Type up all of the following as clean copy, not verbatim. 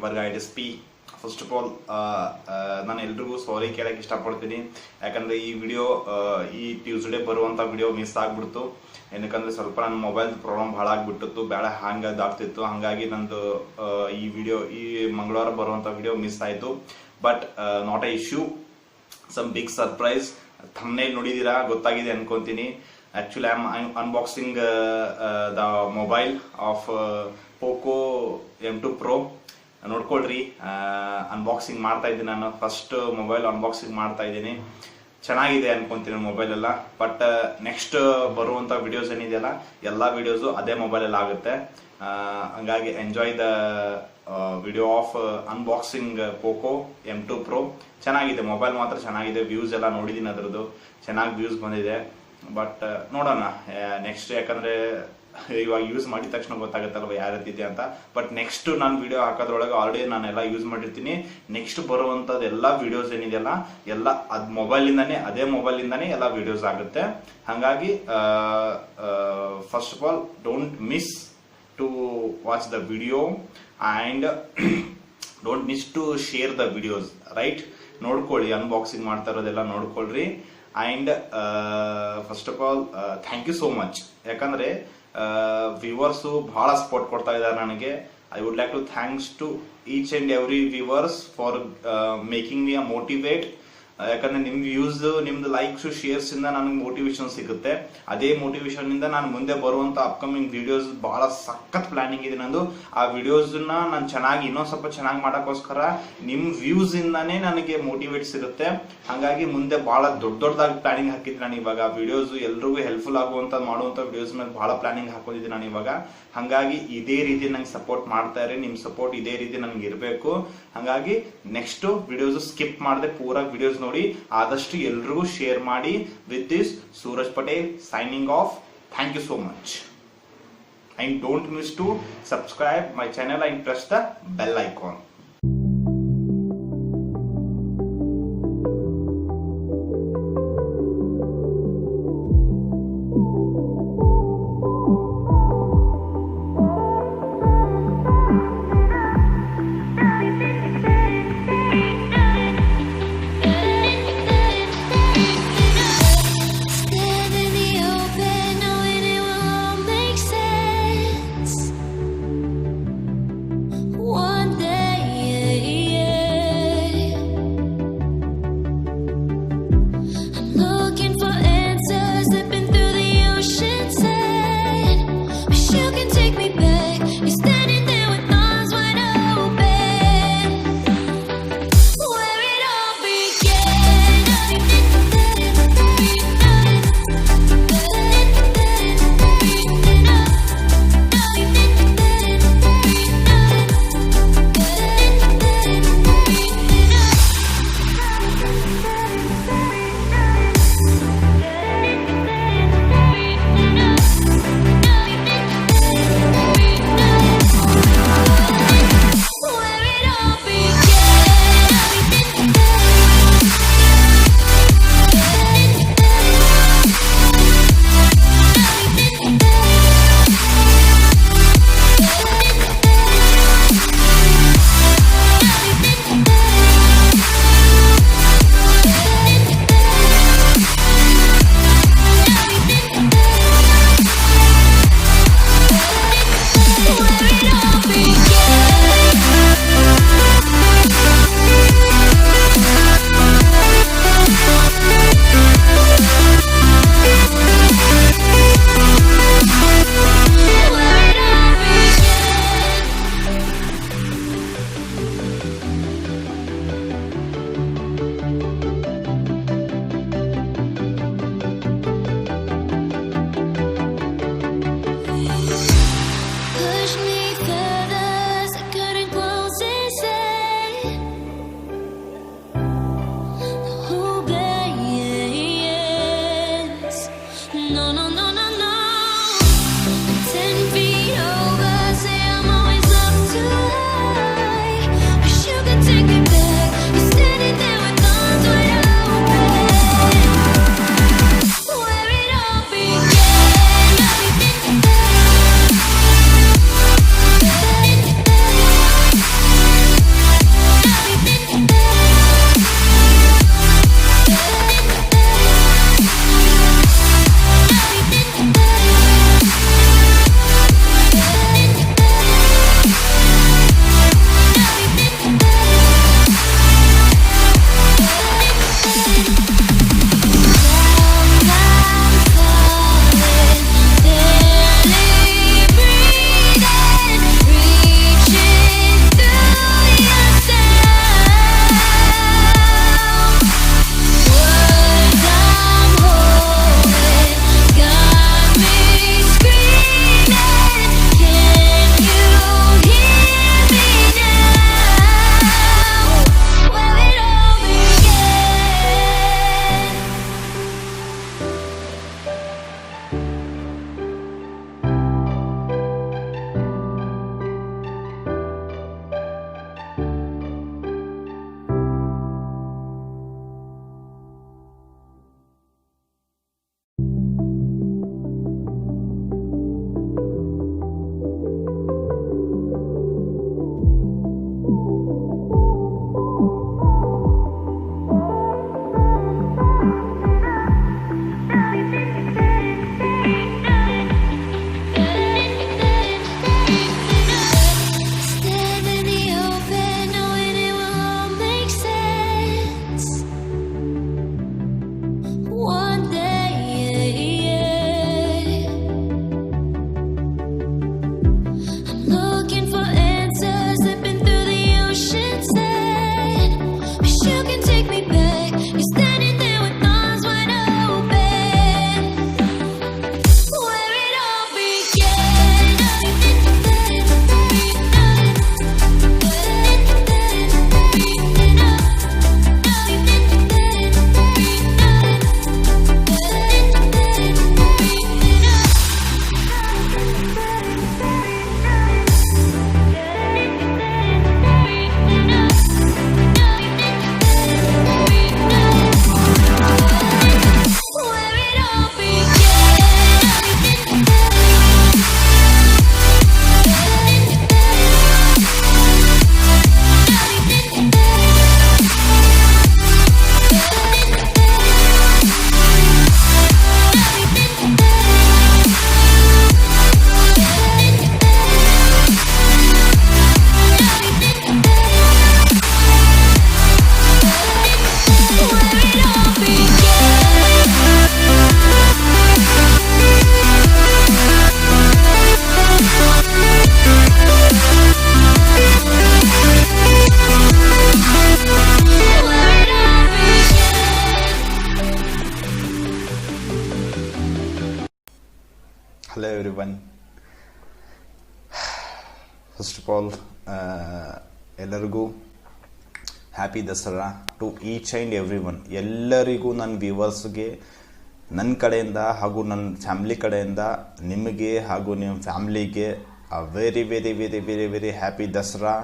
super guy, it is P. First of all ನಾನು ಎಲ್ರಿಗೂ ಸಾರಿ ಕೇಳಕ್ಕೆ ಇಷ್ಟಪಡ್ತೀನಿ. ಯಾಕಂದರೆ ಈ ವಿಡಿಯೋ ಈ ಟ್ಯೂಸ್ಡೇ ಬರುವಂಥ ವಿಡಿಯೋ ಮಿಸ್ ಆಗಿಬಿಡ್ತು. ಏನಕ್ಕಂದರೆ ಸ್ವಲ್ಪ ನನ್ನ ಮೊಬೈಲ್ ಪ್ರಾಬ್ಲಮ್ ಭಾಳ ಆಗಿಬಿಟ್ಟಿತ್ತು, ಬೇಡ ಹ್ಯಾಂಗ್ ಅದಾಗ್ತಿತ್ತು. ಹಾಗಾಗಿ ನಂದು ಈ ವಿಡಿಯೋ ಈ ಮಂಗಳವಾರ ಬರುವಂಥ ವಿಡಿಯೋ ಮಿಸ್ ಆಯಿತು. But not a issue, some big surprise. Thumbnail ನೋಡಿದ್ದೀರಾ, ಗೊತ್ತಾಗಿದೆ ಅನ್ಕೊಂತೀನಿ. Actually I am unboxing the mobile of POCO M2 Pro. ನೋಡ್ಕೊಳ್ರಿ, ಅನ್ಬಾಕ್ಸಿಂಗ್ ಮಾಡ್ತಾ ಇದ್ದೀನಿ. ನಾನು ಫಸ್ಟ್ ಮೊಬೈಲ್ ಅನ್ಬಾಕ್ಸಿಂಗ್ ಮಾಡ್ತಾ ಇದ್ದೀನಿ. ಚೆನ್ನಾಗಿದೆ ಅನ್ಕೊಂತೀನಿ ಮೊಬೈಲ್ ಎಲ್ಲ. ಬಟ್ ನೆಕ್ಸ್ಟ್ ಬರುವಂಥ ವಿಡಿಯೋಸ್ ಏನಿದೆಯಲ್ಲ, ಎಲ್ಲ ವಿಡಿಯೋಸು ಅದೇ ಮೊಬೈಲಲ್ಲಿ ಆಗುತ್ತೆ. ಹಂಗಾಗಿ enjoy the video of unboxing POCO M2 Pro. ಚೆನ್ನಾಗಿದೆ ಮೊಬೈಲ್, ಮಾತ್ರ ಚೆನ್ನಾಗಿದೆ. ವ್ಯೂಸ್ ಎಲ್ಲ ನೋಡಿದ್ದೀನಿ, ಅದರದ್ದು ಚೆನ್ನಾಗಿ ವ್ಯೂಸ್ ಬಂದಿದೆ. ಬಟ್ ನೋಡೋಣ ನೆಕ್ಸ್ಟ್, ಯಾಕಂದರೆ ಇವಾಗ ಯೂಸ್ ಮಾಡಿದ ತಕ್ಷಣ ಗೊತ್ತಾಗುತ್ತಲ್ವ ಯಾವ ರೀತಿ ಇದೆ ಅಂತ. ಬಟ್ ನೆಕ್ಸ್ಟ್ ನಾನು ವಿಡಿಯೋ ಹಾಕೋದ್ರೊಳಗೆ ಆಲ್ರೆಡಿ ನಾನೆಲ್ಲ ಯೂಸ್ ಮಾಡಿರ್ತೀನಿ. ನೆಕ್ಸ್ಟ್ ಬರುವಂಥದ್ದು ಎಲ್ಲ ವಿಡಿಯೋಸ್ ಏನಿದೆಯಲ್ಲ, ಎಲ್ಲ ಅದು ಮೊಬೈಲಿಂದಾನೇ, ಅದೇ ಮೊಬೈಲಿಂದಾನೇ ಎಲ್ಲ ವಿಡಿಯೋಸ್ ಆಗುತ್ತೆ. ಹಾಗಾಗಿ first of all don't miss to watch the video and don't miss to share the videos, right? ನೋಡ್ಕೊಳ್ಳಿ, ಅನ್ಬಾಕ್ಸಿಂಗ್ ಮಾಡ್ತಾ ಇರೋದೆಲ್ಲ ನೋಡ್ಕೊಳ್ರಿ. And first of all thank you so much. ಯಾಕಂದರೆ ವ್ಯೂವರ್ಸು ಭಾಳ ಸಪೋರ್ಟ್ ಕೊಡ್ತಾ ಇದ್ದಾರೆ ನನಗೆ. I would like to thanks to each and every viewers for making me a motivate. ಯಾಕಂದರೆ ನಿಮ್ಮ ವ್ಯೂಸ್, ನಿಮ್ದು ಲೈಕ್ಸು, ಶೇರ್ಸ್ ಇಂದ ನನಗೆ ಮೋಟಿವೇಶನ್ ಸಿಗುತ್ತೆ. ಅದೇ ಮೋಟಿವೇಶನ್ ಇಂದ ನಾನು ಮುಂದೆ ಬರುವಂಥ ಅಪ್ಕಮಿಂಗ್ ವಿಡಿಯೋಸ್ ಭಾಳ ಸಖತ್ ಪ್ಲಾನಿಂಗ್ ಇದೆ ನಂದು. ಆ ವಿಡಿಯೋಸ್ನ ನಾನು ಚೆನ್ನಾಗಿ ಇನ್ನೊಂದು ಸ್ವಲ್ಪ ಚೆನ್ನಾಗಿ ಮಾಡೋಕ್ಕೋಸ್ಕರ ನಿಮ್ಮ ವ್ಯೂಸ್ ಇಂದಾನೇ ನನಗೆ ಮೋಟಿವೇಟ್ ಸಿಗುತ್ತೆ. ಹಾಗಾಗಿ ಮುಂದೆ ಭಾಳ ದೊಡ್ಡದಾಗಿ ಪ್ಲಾನಿಂಗ್ ಹಾಕಿದ್ದೆ ನಾನು ಇವಾಗ. ವಿಡಿಯೋಸ್ ಎಲ್ರಿಗೂ ಹೆಲ್ಪ್ಫುಲ್ ಆಗುವಂಥ ಮಾಡುವಂಥ ವಿಡಿಯೋಸ್ ಮೇಲೆ ಭಾಳ ಪ್ಲಾನಿಂಗ್ ಹಾಕೊಂಡಿದ್ದೆ ನಾನು ಇವಾಗ. ಹಾಗಾಗಿ ಇದೇ ರೀತಿ ನಂಗೆ ಸಪೋರ್ಟ್ ಮಾಡ್ತಾ ಇರಿ. ನಿಮ್ಮ ಸಪೋರ್ಟ್ ಇದೇ ರೀತಿ ನನಗೆ ಇರಬೇಕು. ಹಾಗಾಗಿ ನೆಕ್ಸ್ಟ್ ವಿಡಿಯೋಸ್ ಸ್ಕಿಪ್ ಮಾಡದೆ ಪೂರಾ ವಿಡಿಯೋಸ್ ನೋಡಿ, ಆದಷ್ಟು ಎಲ್ರಿಗೂ ಶೇರ್ ಮಾಡಿ. With this, Suraj Patel signing off. Thank you so much. And don't miss to subscribe my channel and press the bell icon. Hello everyone. First of all, ಎಲ್ಲರಿಗೂ happy Dasara to each and every one. ಎಲ್ಲರಿಗೂ ನನ್ನ ವ್ಯೂವರ್ಸ್ಗೆ ನನ್ನ ಕಡೆಯಿಂದ ಹಾಗೂ ನನ್ನ family ಕಡೆಯಿಂದ ನಿಮಗೆ ಹಾಗೂ ನಿಮ್ಮ ಫ್ಯಾಮ್ಲಿಗೆ very very very very very happy Dasara.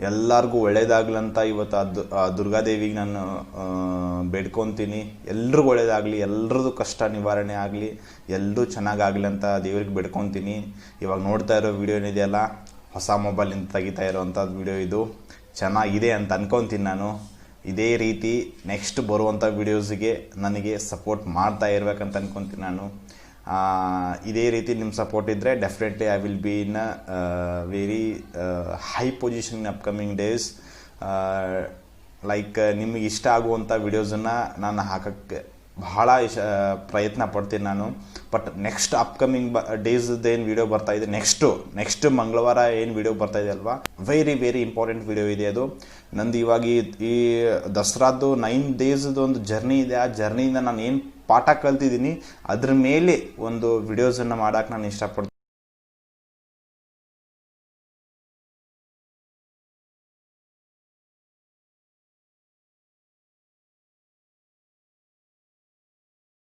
ಎಲ್ಲರಿಗೂ ಒಳ್ಳೇದಾಗ್ಲಂತ ಇವತ್ತು ದುರ್ಗಾದೇವಿಗೆ ನಾನು ಬೇಡ್ಕೊತೀನಿ. ಎಲ್ರಿಗೂ ಒಳ್ಳೇದಾಗಲಿ, ಎಲ್ರದ್ದು ಕಷ್ಟ ನಿವಾರಣೆ ಆಗಲಿ, ಎಲ್ಲರೂ ಚೆನ್ನಾಗಾಗಲಿ ಅಂತ ದೇವ್ರಿಗೆ ಬೇಡ್ಕೊತೀನಿ. ಇವಾಗ ನೋಡ್ತಾ ಇರೋ ವಿಡಿಯೋ ಏನಿದೆಯಲ್ಲ, ಹೊಸ ಮೊಬೈಲಿಂದ ತೆಗಿತಾ ಇರೋವಂಥದ್ದು ವಿಡಿಯೋ, ಇದು ಚೆನ್ನಾಗಿದೆ ಅಂತ ಅನ್ಕೊತೀನಿ. ನಾನು ಇದೇ ರೀತಿ ನೆಕ್ಸ್ಟ್ ಬರುವಂಥ ವಿಡಿಯೋಸ್ಗೆ ನನಗೆ ಸಪೋರ್ಟ್ ಮಾಡ್ತಾ ಇರ್ಬೇಕಂತ ಅನ್ಕೊತೀನಿ. ನಾನು ಇದೇ ರೀತಿ ನಿಮ್ಮ ಸಪೋರ್ಟ್ ಇದ್ದರೆ definitely I will be in very high position in upcoming days. Like ನಿಮಗೆ ಇಷ್ಟ ಆಗುವಂಥ ವಿಡಿಯೋಸನ್ನು ನಾನು ಹಾಕೋಕ್ಕೆ ಬಹಳ ಪ್ರಯತ್ನ ಪಡ್ತೀನಿ ನಾನು. ಬಟ್ ನೆಕ್ಸ್ಟ್ ಅಪ್ಕಮಿಂಗ್ ಡೇಸ್ದು ಏನು ವಿಡಿಯೋ ಬರ್ತಾ ಇದೆ, ನೆಕ್ಸ್ಟ್ ಮಂಗಳವಾರ ಏನು ವಿಡಿಯೋ ಬರ್ತಾ ಇದೆ ಅಲ್ವಾ, ವೆರಿ ವೆರಿ ಇಂಪಾರ್ಟೆಂಟ್ ವಿಡಿಯೋ ಇದೆ ಅದು. ನಂದು ಇವಾಗ ಈ ದಸರಾದ್ದು 9 ಡೇಸ್ದು ಒಂದು ಜರ್ನಿ ಇದೆ. ಆ ಜರ್ನಿಯಿಂದ ನಾನು ಏನು ಪಾಠ ಕಲ್ತಿದ್ದೀನಿ ಅದ್ರ ಮೇಲೆ ಒಂದು ವಿಡಿಯೋಸನ್ನು ಮಾಡೋಕೆ ನಾನು ಇಷ್ಟಪಡ್ತೀನಿ.